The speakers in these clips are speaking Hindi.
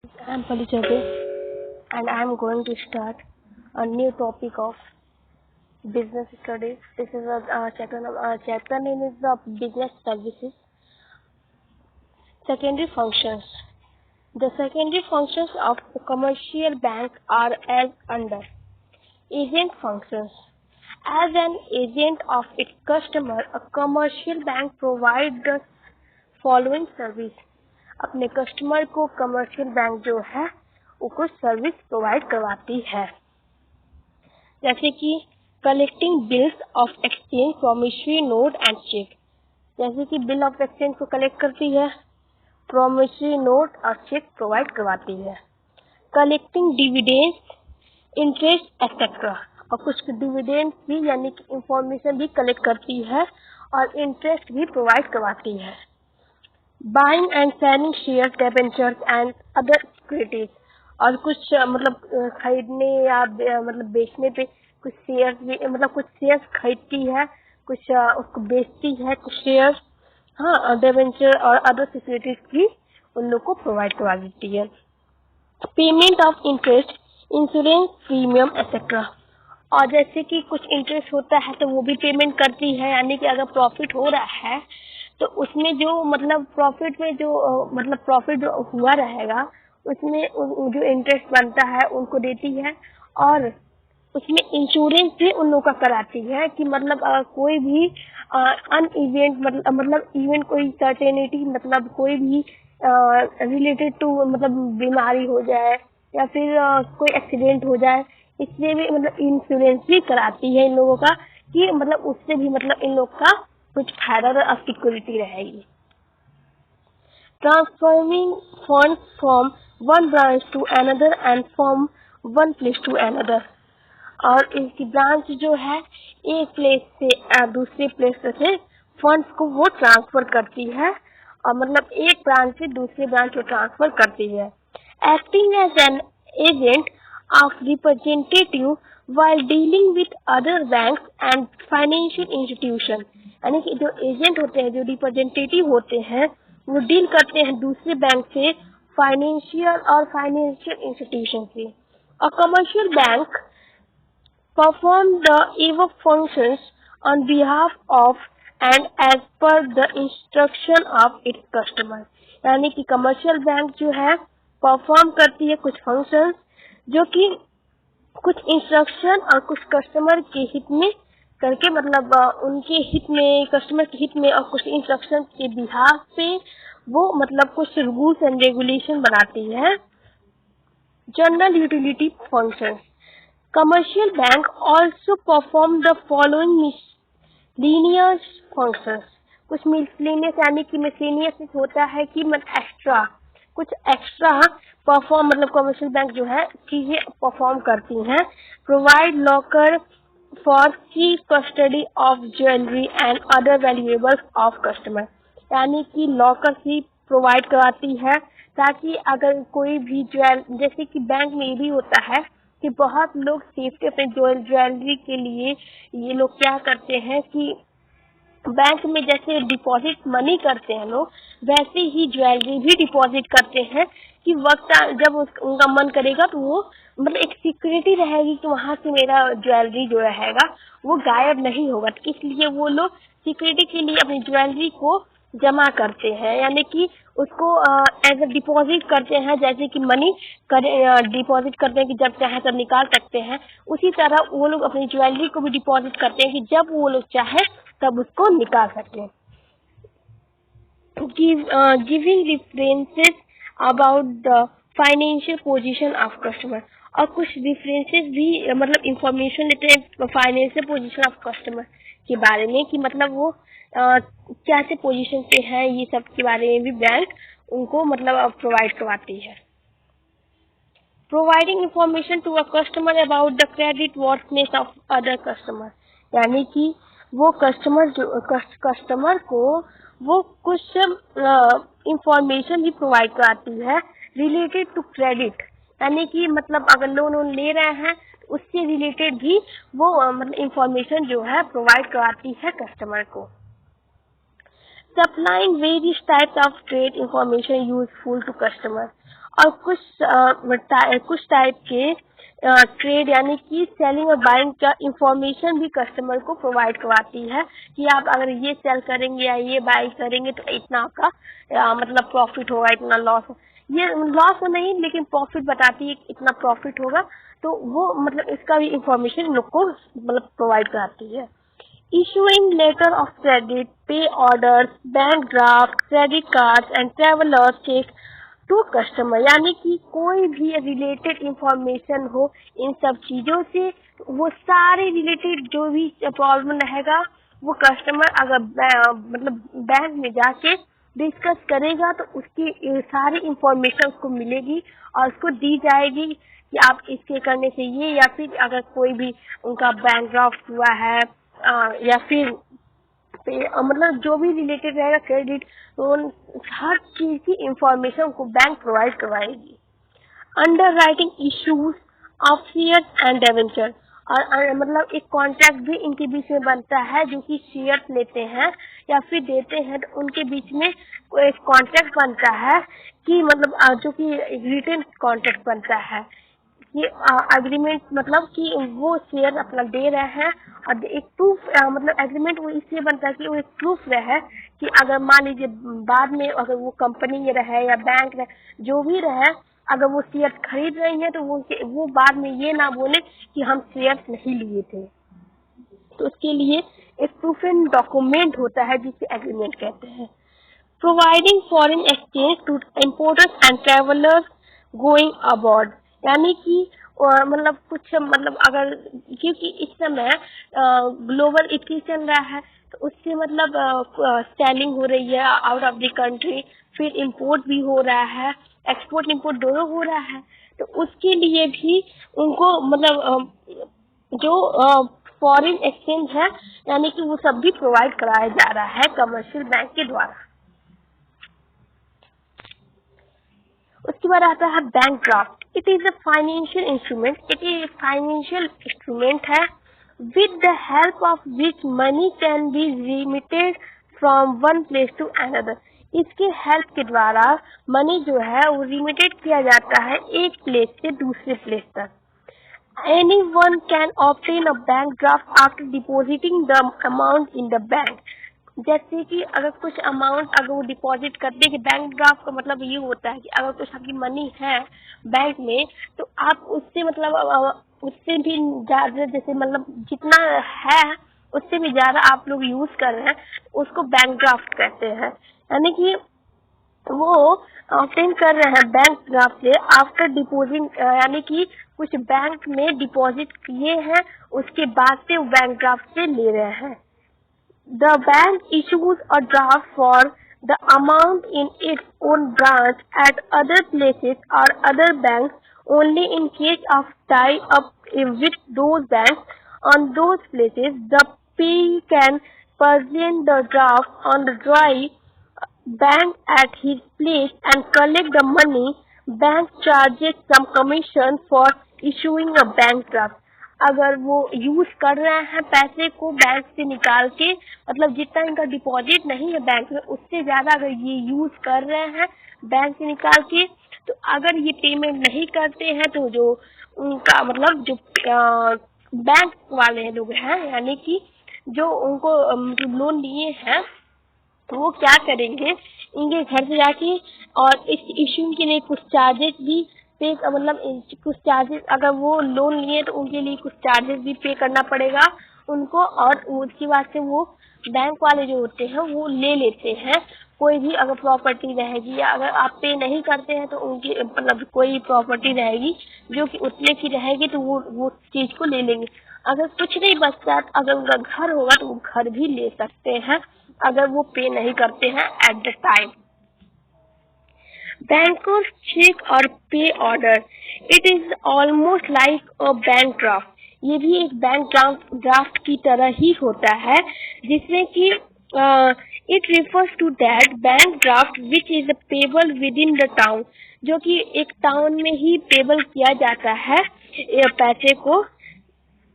I am Palichabe and I am going to start a new topic of business studies. This is a chapter name is the business services. Secondary functions. The secondary functions of the commercial bank are as under. Agent functions. As an agent of its customer, a commercial bank provides the following service. अपने कस्टमर को कमर्शियल बैंक जो है वो कुछ सर्विस प्रोवाइड करवाती है, जैसे कि collecting bills of exchange, promissory note and cheque. जैसे कि बिल ऑफ एक्सचेंज को कलेक्ट करती है, प्रॉमिसरी नोट और चेक प्रोवाइड करवाती है। कलेक्टिंग डिविडेंड्स, इंटरेस्ट एक्सेट्रा, और कुछ डिविडेंड भी यानी कि इंफॉर्मेशन भी कलेक्ट करती है और इंटरेस्ट भी प्रोवाइड करवाती है। Buying and selling share, debentures and other securities, और कुछ खरीदने या मतलब बेचने पे कुछ शेयर्स भी कुछ शेयर्स खरीदती है, कुछ उसको बेचती है, कुछ शेयर्स, हाँ, डिबेंचर और अदर सिक्योरिटीज भी उन लोग को प्रोवाइड करवा देती है। Payment of interest, insurance premium etcetera, और जैसे कि कुछ इंटरेस्ट होता है तो वो भी पेमेंट करती है, यानी कि अगर प्रॉफिट हो रहा है तो उसमें जो प्रॉफिट में जो प्रॉफिट जो हुआ रहेगा उसमें जो इंटरेस्ट बनता है उनको देती है। और उसमें इंश्योरेंस भी उन लोगों का कराती है कि कोई भी अन इवेंट इवेंट कोई सर्टेनिटी कोई भी रिलेटेड टू बीमारी हो जाए या फिर कोई एक्सीडेंट हो जाए, इसलिए भी इंश्योरेंस भी कराती है इन लोगों का कि उससे भी इन लोग का कुछ फायदा और सिक्योरिटी रहेगी। Transforming fund from one branch to another and from one place to another, और इसकी ब्रांच जो है एक प्लेस से दूसरे प्लेस से फंड्स को वो ट्रांसफर करती है, और एक ब्रांच से दूसरे ब्रांच को ट्रांसफर करती है। Acting as an agent of representative while dealing with other banks and financial institution, यानी कि जो एजेंट होते हैं, जो रिप्रेजेंटेटिव होते हैं, वो डील करते हैं दूसरे बैंक से, फाइनेंशियल इंस्टीट्यूशन से। A commercial bank perform the above functions on behalf of and as per the instruction of its customer, यानी कि कमर्शियल बैंक जो है परफॉर्म करती है कुछ फंक्शंस जो कि कुछ इंस्ट्रक्शन और कुछ कस्टमर के हित में करके उनके हित में, कस्टमर के हित में, और कुछ इंस्ट्रक्शन के बिहाफ पे वो कुछ रूल्स एंड रेगुलेशन बनाती है। General utility functions, commercial bank also perform the following miscellaneous functions। कुछ miscellaneous यानी कि miscellaneous होता है कि एक्स्ट्रा, कुछ एक्स्ट्रा परफॉर्म कमर्शियल बैंक जो है चीजें परफॉर्म करती हैं। प्रोवाइड लॉकर फॉर की custody of jewellery and other valuables of customer, यानी कि लॉकर भी प्रोवाइड कराती है ताकि अगर कोई भी जैसे कि बैंक में ये भी होता है कि बहुत लोग सेफ्टी अपने ज्वेलरी के लिए ये लोग क्या करते हैं कि बैंक में जैसे डिपॉजिट मनी करते हैं लोग, वैसे ही ज्वेलरी भी डिपॉजिट करते हैं कि वक्त जब उनका मन करेगा तो वो एक सिक्योरिटी रहेगी कि वहां से मेरा ज्वेलरी जो रहेगा वो गायब नहीं होगा, तो इसलिए वो लोग सिक्योरिटी के लिए अपनी ज्वेलरी को जमा करते हैं, यानी कि उसको एज अ डिपॉजिट करते हैं, जैसे कि मनी डिपॉजिट करते हैं कि जब चाहे तब निकाल सकते हैं, उसी तरह वो लोग अपनी ज्वेलरी को भी डिपॉजिट करते हैं कि जब वो लोग चाहे तब उसको निकाल सकते। Giving references about the financial position of customer, और कुछ रेफरेंसेस भी इंफॉर्मेशन देते हैं फाइनेंशियल पोजीशन ऑफ कस्टमर के बारे में कि वो कैसे पोजीशन पे है, ये सब के बारे में भी बैंक उनको प्रोवाइड करवाती है। Providing information to a customer about the creditworthiness of other customer, यानी कि वो कस्टमर को वो कुछ इंफॉर्मेशन भी प्रोवाइड कराती है रिलेटेड टू क्रेडिट, यानी कि अगर लोन ले रहे हैं तो उससे रिलेटेड भी वो इंफॉर्मेशन जो है प्रोवाइड कराती है कस्टमर को। Supplying various types of trade information useful to customer, और कुछ टाइप के ट्रेड यानी कि सेलिंग और बाइंग का इंफॉर्मेशन भी कस्टमर को प्रोवाइड करवाती है कि आप अगर ये सेल करेंगे या ये बाई करेंगे तो इतना आपका मतलब प्रॉफिट होगा, इतना लॉस हो, ये लॉस तो नहीं लेकिन प्रॉफिट बताती है इतना प्रॉफिट होगा, तो वो मतलब इसका भी इंफॉर्मेशन इन लोग को मतलब प्रोवाइड कराती है। Issuing letter of credit, pay orders, bank drafts, credit cards and traveler checks to customer, यानी कि कोई भी रिलेटेड इंफॉर्मेशन हो इन सब चीजों से, वो सारे रिलेटेड जो भी प्रॉब्लम रहेगा वो कस्टमर अगर मतलब बैंक में जाके डिस्कस करेगा तो उसकी सारी इंफॉर्मेशन उसको मिलेगी और उसको दी जाएगी कि आप इसके करने से ये, या फिर अगर कोई भी उनका बैंक ड्राफ्ट हुआ है या फिर मतलब जो भी रिलेटेड रहेगा क्रेडिट, तो हर चीज की इंफॉर्मेशन को बैंक प्रोवाइड करवाएगी। Under writing issues of share and debenture, और मतलब एक कॉन्ट्रैक्ट भी इनके बीच में बनता है, जो कि शेयर लेते हैं या फिर देते हैं तो उनके बीच में एक कॉन्ट्रैक्ट बनता है कि मतलब जो कि रिटन कॉन्ट्रैक्ट बनता है, ये एग्रीमेंट मतलब कि वो शेयर अपना दे रहे हैं, और एक प्रूफ मतलब एग्रीमेंट वो इसलिए बनता है कि वो एक प्रूफ रहे कि अगर मान लीजिए बाद में अगर वो कंपनी रहे या बैंक रहे जो भी रहे, अगर वो शेयर खरीद रही है तो वो बाद में ये ना बोले कि हम शेयर नहीं लिए थे, तो उसके लिए एक प्रूफ एंड डॉक्यूमेंट होता है जिसे एग्रीमेंट कहते हैं। Providing foreign exchange to importers and travellers going abroad, यानी कि मतलब कुछ मतलब अगर क्योंकि इस समय ग्लोबल इक्विटी चल रहा है तो उससे मतलब सेलिंग हो रही है आउट ऑफ द कंट्री, फिर इंपोर्ट भी हो रहा है, एक्सपोर्ट इंपोर्ट दोनों हो रहा है, तो उसके लिए भी उनको मतलब जो फॉरेन एक्सचेंज है यानी कि वो सब भी प्रोवाइड कराया जा रहा है कमर्शियल बैंक के द्वारा। उसके बाद आता है bank draft. It is a financial instrument, है with the help of which money can be remitted from one place to another. इसके हेल्प के द्वारा मनी जो है वो रिमिटेड किया जाता है एक प्लेस से दूसरे प्लेस तक। Anyone can obtain a bank draft after depositing the amount in the bank। जैसे कि अगर कुछ अमाउंट अगर वो डिपॉजिट करते हैं, बैंक ड्राफ्ट का मतलब ये होता है कि अगर कुछ आपकी मनी है बैंक में तो आप उससे मतलब उससे भी ज्यादा, जैसे मतलब जितना है उससे भी ज्यादा आप लोग यूज कर रहे हैं, उसको बैंक ड्राफ्ट कहते हैं। यानी कि वो ऑब्टेन कर रहे हैं बैंक ड्राफ्ट से आफ्टर डिपोजिट, यानी कि कुछ बैंक में डिपॉजिट किए हैं उसके बाद से वो बैंक ड्राफ्ट से ले रहे हैं। The bank issues a draft for the amount in its own branch at other places or other banks only in case of tie-up with those banks on those places. The payee can present the draft on the dry bank at his place and collect the money. Bank charges some commission for issuing a bank draft। अगर वो यूज कर रहे हैं पैसे को बैंक से निकाल के, मतलब जितना इनका डिपॉजिट नहीं है बैंक में उससे ज्यादा अगर ये यूज कर रहे हैं बैंक से निकाल के, तो अगर ये पेमेंट नहीं करते हैं तो जो उनका मतलब जो बैंक वाले लोग हैं यानी कि जो उनको लोन लिए हैं तो वो क्या करेंगे, इनके घर से जाके और इस इश्यू के लिए कुछ चार्जेस भी पे, मतलब कुछ चार्जेस अगर वो लोन लिए तो उनके लिए कुछ चार्जेस भी पे करना पड़ेगा उनको, और उसकी बाद से वो बैंक वाले जो होते हैं वो ले लेते हैं कोई भी अगर प्रॉपर्टी रहेगी, या अगर आप पे नहीं करते हैं तो उनकी मतलब कोई प्रॉपर्टी रहेगी जो कि उतने की रहेगी तो वो चीज को ले लेंगे। अगर कुछ नहीं बचता अगर उनका घर होगा तो वो घर भी ले सकते हैं अगर वो पे नहीं करते हैं at the time. Bankers cheque और pay order, it is almost like a bank draft. ये भी एक बैंक ड्राफ्ट की तरह ही होता है जिसमें कि it refers to that bank draft which is payable within the town, जो कि एक टाउन में ही पेबल किया जाता है पैसे को।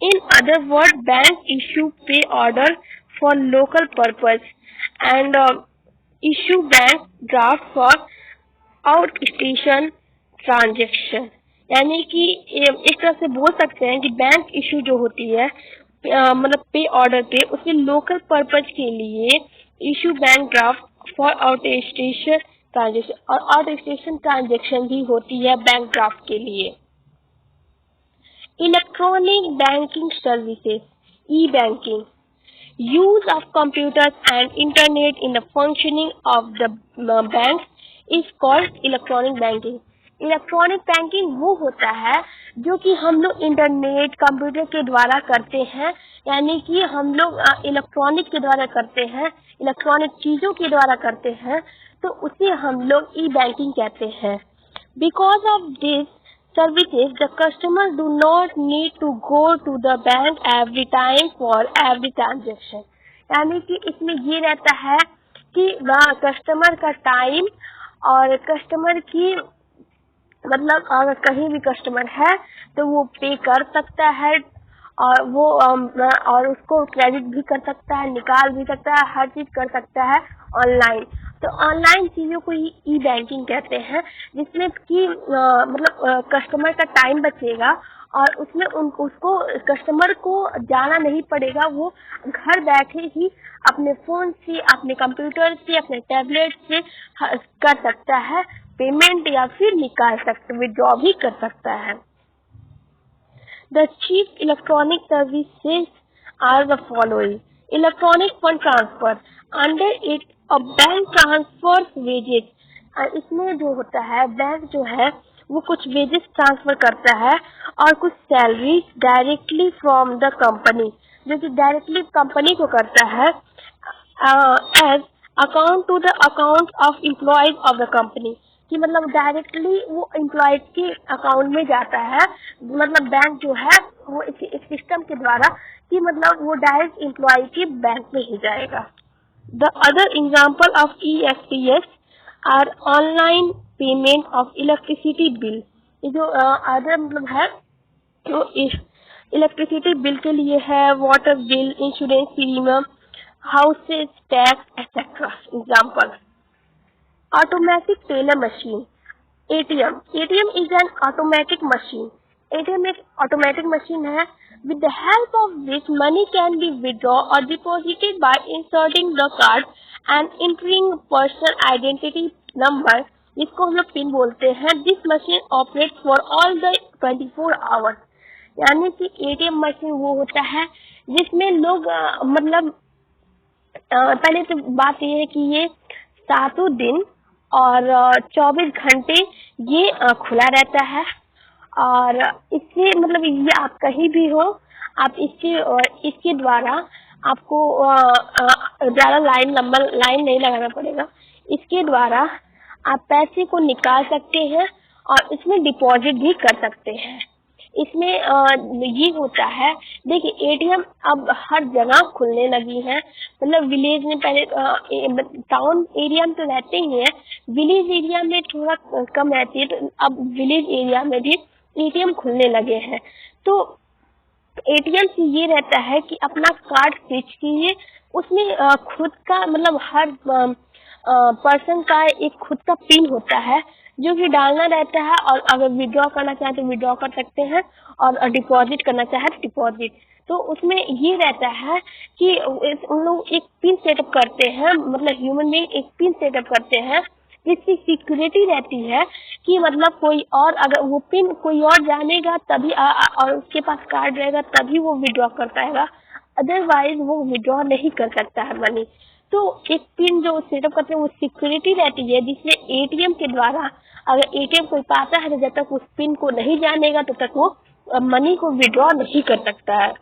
In other words, bank issue pay order for local purpose and issue bank draft for outstation transaction, यानी कि एक तरह से बोल सकते हैं कि बैंक इशू जो होती है मतलब पे ऑर्डर पे, उसके लोकल पर्पज के लिए issue bank draft for out station transaction, और आउट स्टेशन ट्रांजेक्शन भी होती है बैंक ड्राफ्ट के लिए। Electronic banking services, E banking, use of computers and internet in the functioning of the bank is called electronic banking। Electronic banking वो होता है जो कि हम लोग इंटरनेट कंप्यूटर के द्वारा करते हैं, यानी कि हम लोग इलेक्ट्रॉनिक के द्वारा करते हैं, इलेक्ट्रॉनिक चीजों के द्वारा करते हैं, तो उसे हम लोग ई बैंकिंग कहते हैं। Because of this services, the customers do not need to go to the bank every time for every transaction। यानी कि इसमें ये रहता है कि वहाँ कस्टमर का टाइम और कस्टमर की मतलब अगर कहीं भी कस्टमर है तो वो पे कर सकता है, और वो और उसको क्रेडिट भी कर सकता है, निकाल भी सकता है, हर चीज कर सकता है ऑनलाइन। तो ऑनलाइन चीजों को ही ई बैंकिंग कहते हैं, जिसमें कि मतलब कस्टमर का टाइम बचेगा और उसमें उसको कस्टमर को जाना नहीं पड़ेगा, वो घर बैठे ही अपने फोन से, अपने कंप्यूटर से, अपने टैबलेट से कर सकता है पेमेंट, या फिर निकाल सकता, विड्रॉ भी कर सकता है। The chief electronic services are the following: electronic fund transfer, under it a bank transfers wages। इसमें जो होता है बैंक जो है वो कुछ वेजेस ट्रांसफर करता है और कुछ salary directly from the company, जो कि डायरेक्टली कंपनी को करता है as account to the account of employees of the company, कि मतलब डायरेक्टली वो एम्प्लॉयज के अकाउंट में जाता है, मतलब बैंक जो है वो इस सिस्टम के द्वारा कि मतलब वो डायरेक्ट एम्प्लॉय के बैंक में ही जाएगा। The other example of EFTS or online payment of electricity bill. ये जो अदर मतलब है जो इलेक्ट्रिसिटी बिल के लिए है, water bill, insurance premium, houses tax etcetera. Example: automatic teller machine, ATM। ATM is an automatic machine। ATM एक ऑटोमेटिक मशीन है। With the help of this, money can be withdrawn or deposited by inserting the card and entering personal identity number, जिसको हम लोग पिन बोलते हैं। This machine operates for all the 24 hours। यानी कि ATM मशीन वो होता है जिसमें लोग मतलब पहले तो बात ये है कि ये 7 दिन और 24 घंटे ये खुला रहता है, और इससे मतलब ये आप कहीं भी हो, आप इसके द्वारा आपको ज़्यादा लाइन नहीं लगाना पड़ेगा। इसके द्वारा आप पैसे को निकाल सकते हैं और इसमें डिपॉजिट भी कर सकते हैं। इसमें ये होता है, देखिए ATM अब हर जगह खुलने लगी है, मतलब विलेज में पहले टाउन एरिया में तो रहते ही हैं, विलेज एरिया में थोड़ा कम रहती है, तो अब विलेज एरिया में भी ATM खुलने लगे हैं। तो ATM से ये रहता है कि अपना कार्ड स्विच कीजिए, उसमें खुद का मतलब हर पर्सन का एक खुद का पिन होता है जो कि डालना रहता है, और अगर विड्रॉ करना चाहे तो विड्रॉ कर सकते हैं, और डिपॉजिट करना चाहे तो डिपॉजिट। तो उसमें ये रहता है कि उन लोग एक पिन सेटअप करते हैं, मतलब ह्यूमन बीइंग एक पिन सेटअप करते हैं, जिसकी सिक्योरिटी रहती है कि मतलब कोई और अगर वो पिन कोई और जानेगा तभी और उसके पास कार्ड रहेगा तभी वो विड्रॉ कर पाएगा, अदरवाइज वो विड्रॉ नहीं कर सकता है मनी। तो एक पिन जो सेटअप करते हैं वो सिक्योरिटी रहती है, जिसमें ATM के द्वारा अगर ATM कोई पाता है तो जब तक उस पिन को नहीं जानेगा तब तक वो मनी को विड्रॉ नहीं कर सकता है।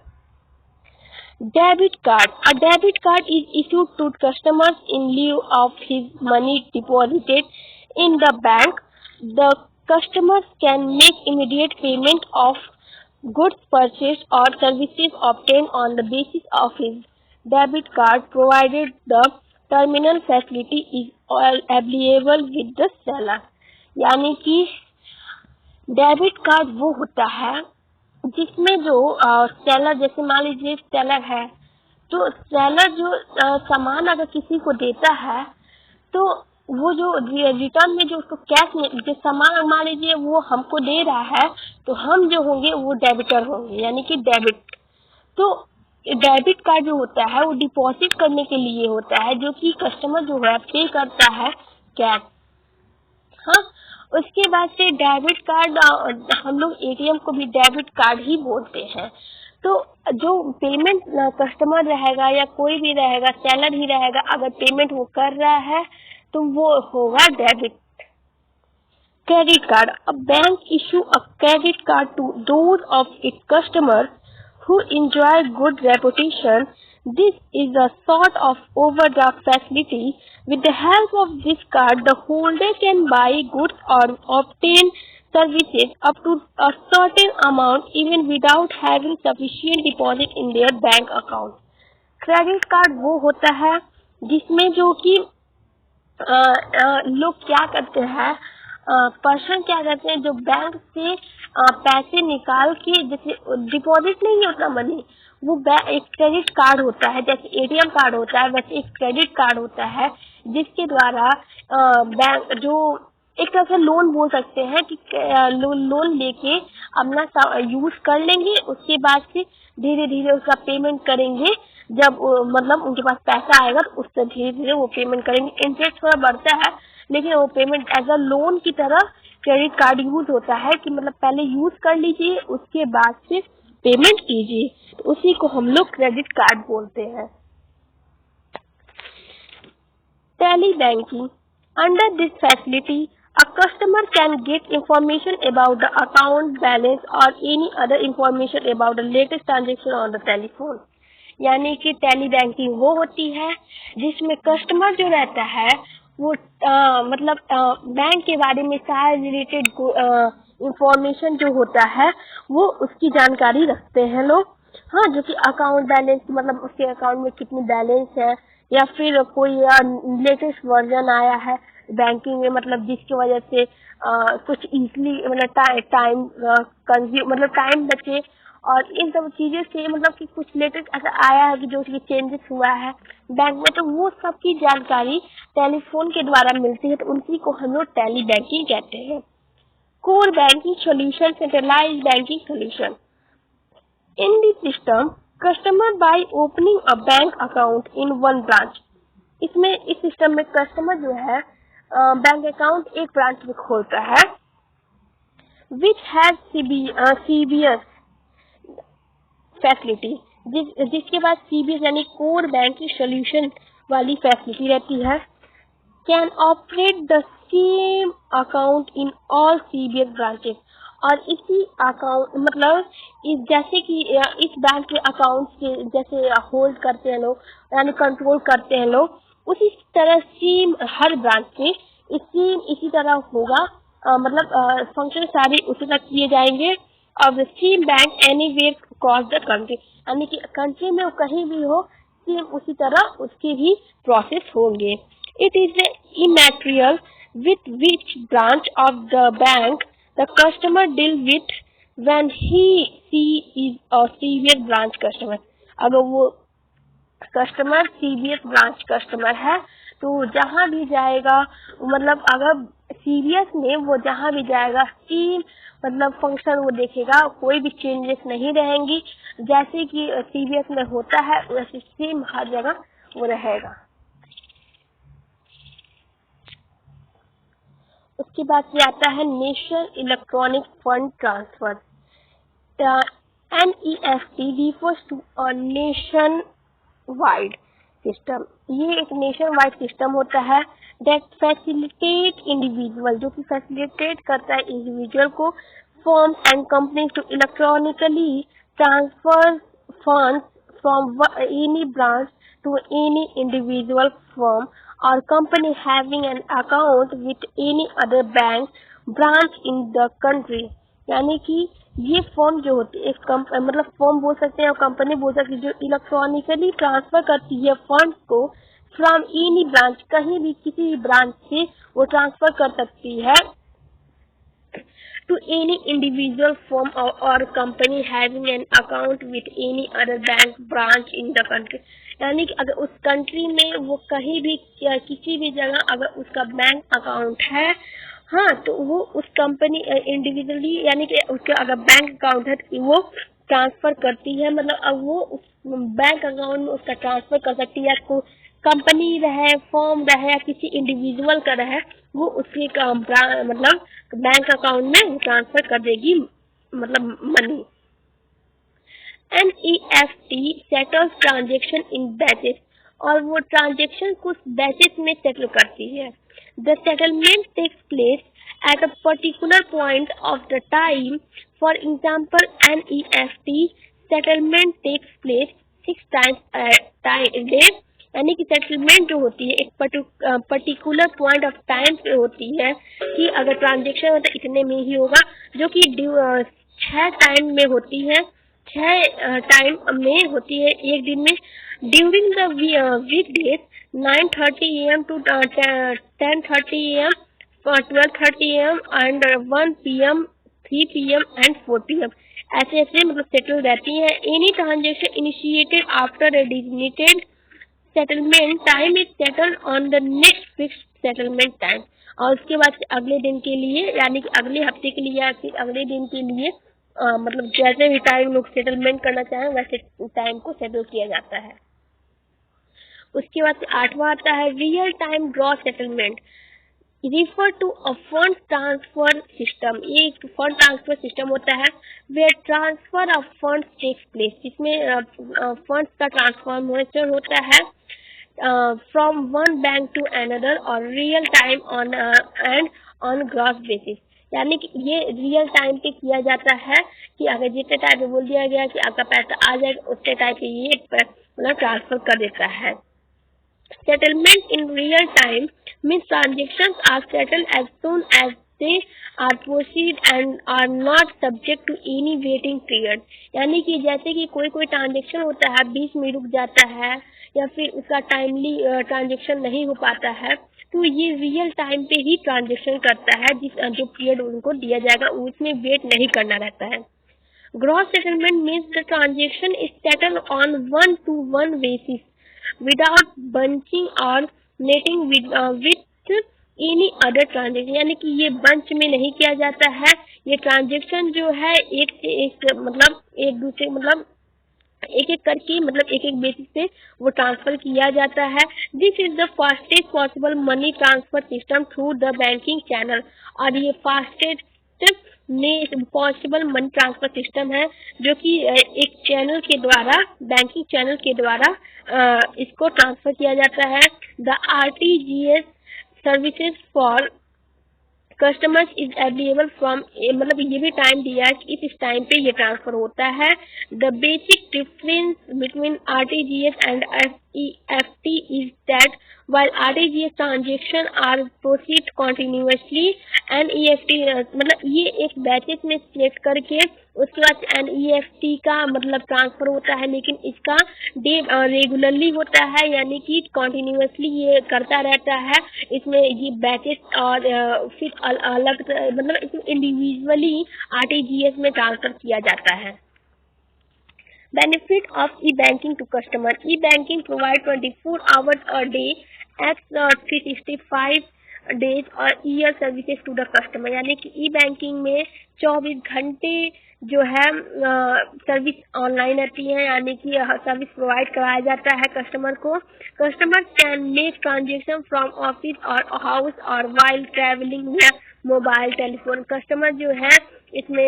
Debit card. A debit card is issued to customers in lieu of his money deposited in the bank. The customers can make immediate payment of goods purchased or services obtained on the basis of his debit card, provided the terminal facility is available with the seller। यानी कि डेबिट कार्ड वो होता है जिसमें जो सेलर, जैसे मान लीजिए सेलर है, तो सेलर जो सामान अगर किसी को देता है तो वो जो रिटर्न में जो उसको कैश में जो सामान मान लीजिए वो हमको दे रहा है, तो हम जो होंगे वो डेबिटर होंगे, यानी कि डेबिट। तो डेबिट कार्ड जो होता है वो डिपॉजिट करने के लिए होता है, जो कि कस्टमर जो है पे करता है कैश। हाँ, उसके बाद से डेबिट कार्ड, हम लोग एटीएम को भी डेबिट कार्ड ही बोलते हैं। तो जो पेमेंट कस्टमर रहेगा या कोई भी रहेगा, सेलर ही रहेगा, अगर पेमेंट वो कर रहा है तो वो होगा debit. Credit card. A bank issue a credit card to those of its customers who enjoy good reputation. This is a sort of overdraft facility. With the help of this card, the holder can buy goods or obtain services up to a certain amount even without having sufficient deposit in their bank account. Credit card वो होता है जिसमें जो कि लोग क्या करते हैं, पर्सन क्या करते हैं, जो बैंक से पैसे निकाल के, जैसे डिपॉजिट नहीं होता मनी, वो एक क्रेडिट कार्ड होता है, जैसे एटीएम कार्ड होता है वैसे एक क्रेडिट कार्ड होता है, जिसके द्वारा बैंक जो एक तरह से लोन बोल सकते हैं कि लोन लेके अपना यूज कर लेंगे, उसके बाद से धीरे धीरे उसका पेमेंट करेंगे। जब मतलब उनके पास पैसा आएगा तो उससे धीरे धीरे वो पेमेंट करेंगे। इंटरेस्ट थोड़ा बढ़ता है, लेकिन वो पेमेंट एज अ लोन की तरह क्रेडिट कार्ड यूज होता है कि मतलब पहले यूज कर लीजिए, उसके बाद से पेमेंट कीजिए, तो उसी को हम लोग क्रेडिट कार्ड बोलते हैं। Telebanking. Under this facility, a customer can get information about the account balance or any other information about the latest transaction on the telephone. यानी कि टेली बैंकिंग वो होती है जिसमें कस्टमर जो रहता है वो मतलब बैंक के बारे में सारे रिलेटेड इंफॉर्मेशन जो होता है वो उसकी जानकारी रखते हैं लोग। हाँ, जो कि अकाउंट बैलेंस, मतलब उसके अकाउंट में कितनी बैलेंस है, या फिर कोई लेटेस्ट वर्जन आया है बैंकिंग में, मतलब जिसकी वजह से कुछ इजली मतलब टाइम कंज्यूम मतलब टाइम बचे, और इन सब चीजें से मतलब कि कुछ लेटेस्ट ऐसा आया है कि जो कि चेंजेस हुआ है बैंक में, तो वो सब की जानकारी टेलीफोन के द्वारा मिलती है, तो उसी को हम लोग टेली बैंकिंग कहते हैं। Core banking solution, centralised banking solution. In this system, customer by opening a bank account in one branch. इसमें इस सिस्टम में कस्टमर जो है बैंक अकाउंट एक ब्रांच में खोलता है, which has CBS फैसिलिटी, जिसके बाद CBS यानी कोर बैंकिंग सोल्यूशन वाली फैसिलिटी रहती है। Can operate the same account in all CBS branches. और इसी अकाउंट मतलब जैसे कि इस बैंक के अकाउंट से जैसे होल्ड करते हैं लोग, यानी कंट्रोल करते हैं लोग, उसी तरह सेम हर ब्रांच में इसी तरह होगा। मतलब फंक्शन सारे उसी तरह किए जाएंगे। Of the same bank anywhere across the country, यानी कि कंट्री में कहीं भी हो, सेम उसी तरह उसके भी प्रोसेस होंगे। It is immaterial with which branch of the bank the customer deal with when she is a CBS branch customer. अगर वो कस्टमर CBS ब्रांच कस्टमर है तो जहाँ भी जाएगा, मतलब अगर CBS में वो जहाँ भी जाएगा सेम मतलब फंक्शन वो देखेगा, कोई भी चेंजेस नहीं रहेंगी, जैसे कि CBS में होता है वैसे सेम हर जगह वो रहेगा। उसके बाद से आता है national electronic fund transfer. NEFT refers to a nation wide system. ये एक नेशन वाइड सिस्टम होता है दैट फैसिलिटेट इंडिविजुअल, जो कि फैसिलिटेट करता है इंडिविजुअल को, firms and companies to electronically transfer funds from any branch to any individual firm or company having an account with any other bank branch in the country। यानी कि ये फर्म जो होती है, एक मतलब फर्म बोल सकते हैं और कंपनी बोल सकते हैं, जो इलेक्ट्रॉनिकली ट्रांसफर करती है फंड्स को फ्रॉम एनी ब्रांच, कहीं भी किसी भी ब्रांच से वो ट्रांसफर कर सकती है, to any individual firm or company having an account with any other bank branch in the country। यानी कि अगर उस कंट्री में वो कहीं भी किसी भी जगह अगर उसका बैंक अकाउंट है, हाँ, तो वो उस कंपनी इंडिविजुअली यानी कि उसके अगर बैंक अकाउंट है तो वो ट्रांसफर करती है, मतलब अब वो उस बैंक अकाउंट में उसका ट्रांसफर कर सकती है, या कंपनी रहे, फॉर्म रहे या किसी इंडिविजुअल का रहे, वो उसके मतलब बैंक अकाउंट में ट्रांसफर कर देगी, मतलब money. NEFT settles transaction in batches, और वो ट्रांजेक्शन कुछ बैचेस में सेटल करती है। The settlement takes place at a particular point of the time. For example NEFT settlement takes place 6 times day, यानी कि सेटलमेंट जो होती है एक पर्टिकुलर पॉइंट ऑफ टाइम पे होती है, कि अगर ट्रांजेक्शन होता है इतने में ही होगा, जो कि 6 टाइम में होती है, 6 टाइम में होती है एक दिन में। During the week days 9:30 AM to 10:30 AM, 12:30 AM and 1 PM, 3 PM and 4 PM, ऐसे ऐसे मतलब सेटल रहती है। Any transaction initiated after a designated settlement time is settled on the next fixed settlement time, और उसके बाद अगले दिन के लिए यानी कि अगले हफ्ते के लिए या फिर अगले दिन के लिए मतलब जैसे भी टाइम लोग सेटलमेंट करना चाहें वैसे टाइम को सेटल किया जाता है। उसके बाद 8वां आता है real time gross settlement, refer to a fund transfer system. ये एक फंड ट्रांसफर सिस्टम होता है where transfer of fund takes place, जिसमें फंड का ट्रांसफॉर्मेशन होता है from one bank to another और real time on and on gross basis, यानी कि ये रियल टाइम पे किया जाता है कि अगर जितने टाइम पे बोल दिया गया कि आपका पैसा आ जाएगा उतने टाइम पे ये मतलब ट्रांसफर कर देता है। Settlement in real time means transactions are settled as soon as they are proceed and are not subject to any waiting period, यानी कि जैसे कि कोई ट्रांजेक्शन होता है बीच में रुक जाता है या फिर उसका टाइमली ट्रांजेक्शन नहीं हो पाता है, तो ये रियल टाइम पे ही ट्रांजेक्शन करता है, जो पीरियड उनको दिया जाएगा उसमें वेट नहीं करना रहता है। Gross settlement means the transaction is settled on one-to-one basis without bunching or netting with any other transaction, यानी कि ये बंच में नहीं किया जाता है, ये ट्रांजेक्शन जो है एक से एक मतलब एक दूसरे मतलब एक एक करके मतलब एक एक बेसिस पे वो ट्रांसफर किया जाता है। This is the fastest possible money transfer system through the banking channel, और ये fastest possible money transfer system है जो कि एक चैनल के द्वारा बैंकिंग चैनल के द्वारा इसको ट्रांसफर किया जाता है। The RTGS services for customers is available from, मतलब ये भी टाइम दिया है कि इस टाइम पे ये ट्रांसफर होता है। The basic difference between RTGS and FT is that while RTGS transaction are proceed continuously, NEFT मतलब ये एक बैचेस में सिलेक्ट करके उसके बाद NEFT का मतलब ट्रांसफर होता है, लेकिन इसका डे रेगुलरली होता है, यानी कि कंटिन्यूअसली ये करता रहता है। इसमें ये बैचेस और फिर अलग मतलब इसमें इंडिविजुअली RTGS में ट्रांसफर किया जाता है। Benefit of e-banking to customer. E-banking provide 24 hours a day at 365 days और year services to the customer, यानी कि e-banking में 24 घंटे जो है सर्विस ऑनलाइन रहती है, यानी कि सर्विस प्रोवाइड कराया जाता है कस्टमर को। Customer can make transaction from office और हाउस और वाइल ट्रेवलिंग या मोबाइल टेलीफोन। कस्टमर जो है इसमें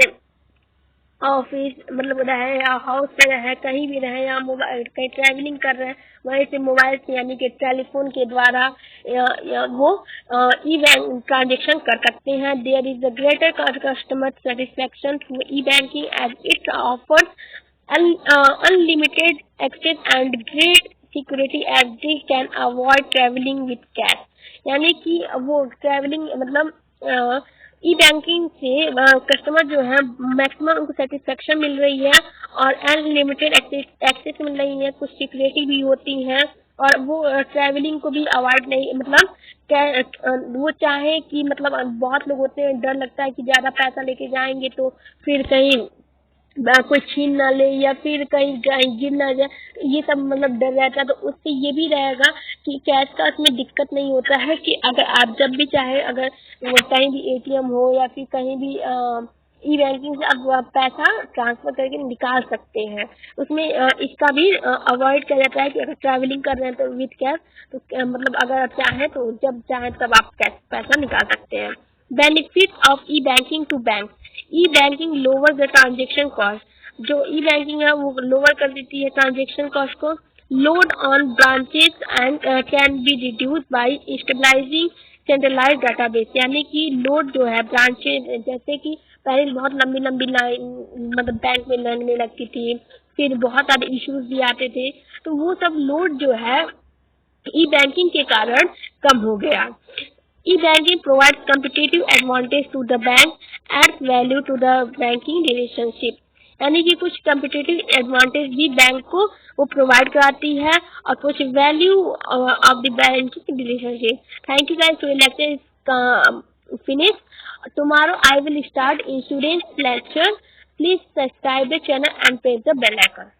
ऑफिस मतलब रहे या हाउस पे रहे, कहीं भी रहे या मोबाइल कहीं ट्रैवलिंग कर रहे हैं वहीं से मोबाइल से यानी कि टेलीफोन के द्वारा या वो ई बैंक ट्रांजेक्शन कर सकते हैं। There is a greater customer satisfaction through e banking as it offers unlimited access and great security as they can avoid travelling with cash, यानी कि वो ट्रैवलिंग मतलब ई बैंकिंग से कस्टमर जो है मैक्सिमम उनको सेटिस्फेक्शन मिल रही है और अनलिमिटेड एक्सेस मिल रही है, कुछ सिक्योरिटी भी होती है और वो ट्रैवलिंग को भी अवॉइड नहीं मतलब वो चाहे कि मतलब बहुत लोग होते हैं डर लगता है कि ज़्यादा पैसा लेके जाएंगे तो फिर कहीं कोई छीन ना ले या फिर कहीं गिर ना जाए, ये सब मतलब डर रहता है। तो उससे ये भी रहेगा कि कैश का उसमें दिक्कत नहीं होता है कि अगर आप जब भी चाहे, अगर वो कहीं भी एटीएम हो या फिर कहीं भी ई बैंकिंग से आप पैसा ट्रांसफर करके निकाल सकते हैं। उसमें इसका भी अवॉइड किया जाता है कि अगर ट्रैवलिंग कर रहे हैं तो विथ कैश, तो मतलब अगर आप चाहें तो जब चाहें तब आप कैश पैसा निकाल सकते हैं। Benefit of e banking to bank. E banking lower the transaction cost. जो ई बैंकिंग है वो लोअर कर देती है ट्रांजेक्शन कॉस्ट को। Load on branches and can be reduce by stabilising centralised database. यानी कि लोड जो है ब्रांचेस, जैसे कि पहले बहुत लंबी लंबी लाइन मतलब बैंक में लाइन में लगती थी, फिर बहुत सारे इश्यूज भी आते थे, तो वो सब लोड जो है ई बैंकिंग के कारण कम हो गया। E-banking provides competitive advantage to the bank, adds value to the banking relationship। यानी कि कुछ competitive advantage भी बैंक को वो प्रोवाइड कराती है और कुछ value of the banking relationship. Thank you guys, to lecture finish। Tomorrow I will start insurance lecture। Please subscribe the channel and press the bell icon।